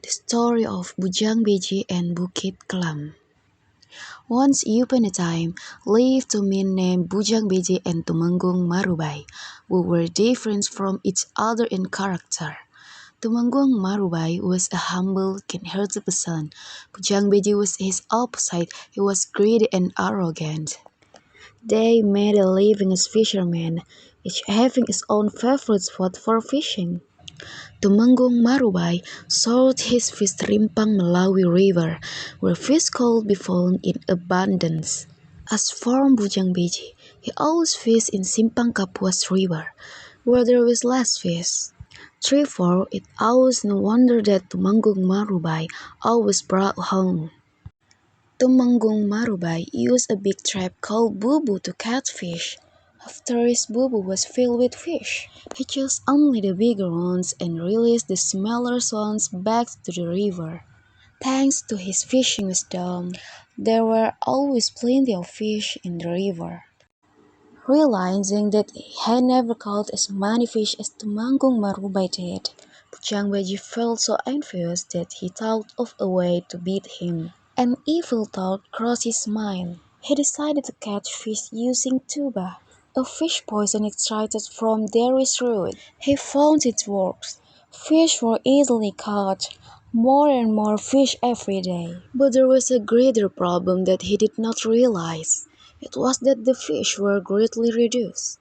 The story of Bujang Beji and Bukit Kelam. Once upon a time, lived two men named Bujang Beji and Tumenggung Marubay, who were different from each other in character. Tumenggung Marubay was a humble, kind-hearted person. Bujang Beji was his opposite. He was greedy and arrogant. They made a living as fishermen, each having his own favorite spot for fishing. Tumenggung Marubay sought his fish Rimpang Melawi River, where fish could be found in abundance. As for Bujang Beji, he always fished in Simpang Kapuas River, where there was less fish. Therefore, it was no wonder that Tumenggung Marubay always brought home. Tumenggung Marubay used a big trap called Bubu to catch fish. After his bubu was filled with fish, he chose only the bigger ones and released the smaller ones back to the river. Thanks to his fishing wisdom, there were always plenty of fish in the river. Realizing that he had never caught as many fish as Tumenggung Marubay did, Bujang Beji felt so envious that he thought of a way to beat him. An evil thought crossed his mind. He decided to catch fish using tuba, a fish poison extracted from darius root. He found it works. Fish were easily caught, more and more fish every day. But there was a greater problem that he did not realize. It was that the fish were greatly reduced.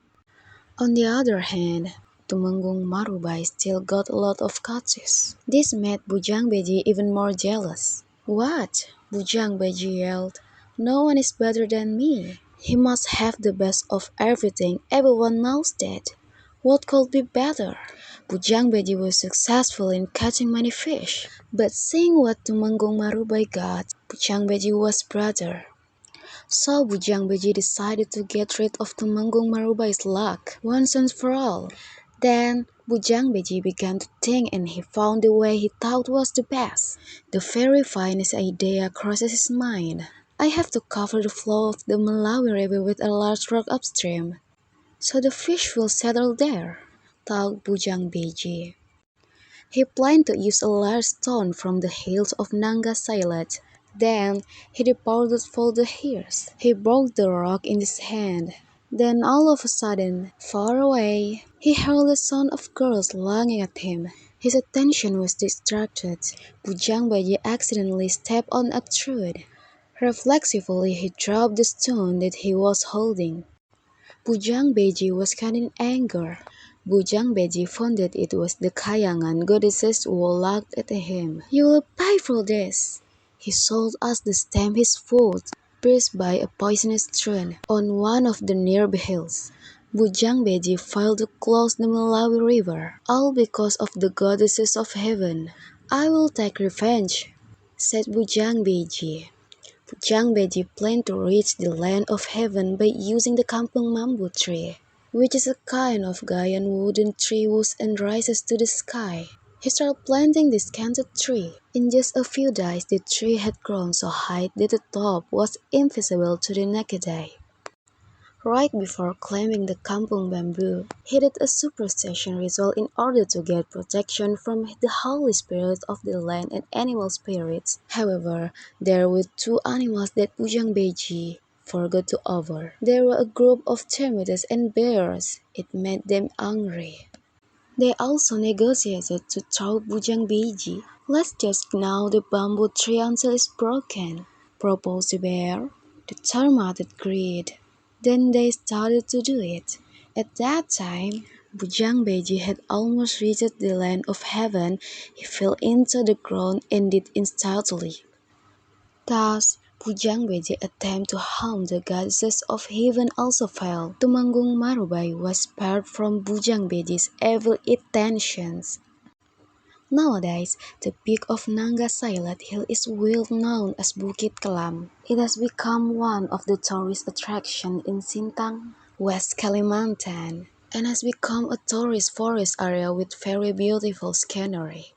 On the other hand, Tumenggung Marubay still got a lot of catches. This made Bujang Beji even more jealous. "What?" Bujang Beji yelled. "No one is better than me. He must have the best of everything. Everyone knows that. What could be better?" Bujang Beji was successful in catching many fish, but seeing what Tumenggung Marubay got, Bujang Beji was better. So Bujang Beji decided to get rid of Tumenggung Marubay's luck once and for all. Then Bujang Beji began to think and he found the way he thought was the best. The very finest idea crosses his mind. "I have to cover the flow of the Melawi River with a large rock upstream, so the fish will settle there," thought Bujang Beji. He planned to use a large stone from the hills of Nanga Sailat. Then he departed for the hills. He broke the rock in his hand. Then all of a sudden, far away, he heard the sound of girls longing at him. His attention was distracted. Bujang Beji accidentally stepped on a thread. Reflexively, he dropped the stone that he was holding. Bujang Beji was caught in anger. Bujang Beji found that it was the Kayangan goddesses who laughed at him. "You will pay for this," he shouted as they stamped his foot, pierced by a poisonous thorn, on one of the nearby hills. Bujang Beji failed to cross the Melawi River, all because of the goddesses of heaven. "I will take revenge," said Bujang Beji. Bujang Beji planned to reach the land of heaven by using the Kampung Mambu tree, which is a kind of giant wooden tree whose end rises to the sky. He started planting this scented tree. In just a few days, the tree had grown so high that the top was invisible to the naked eye. Right before climbing the kampung bamboo, he did a superstition ritual in order to get protection from the holy spirit of the land and animal spirits. However, there were two animals that Bujang Beji forgot to offer. There were a group of termites and bears. It made them angry. They also negotiated to throw Bujang Beji. "Let's just gnaw the bamboo tree until it's broken," proposed the bear. The termite agreed. Then they started to do it. At that time, Bujang Beji had almost reached the land of heaven. He fell into the ground and died instantly. Thus, Bujang Beji's attempt to harm the goddesses of heaven also failed. Tumenggung Marubay was spared from Bujang Beji's evil intentions. Nowadays, the peak of Nanga Sailat Hill is well known as Bukit Kelam. It has become one of the tourist attractions in Sintang, West Kalimantan, and has become a tourist forest area with very beautiful scenery.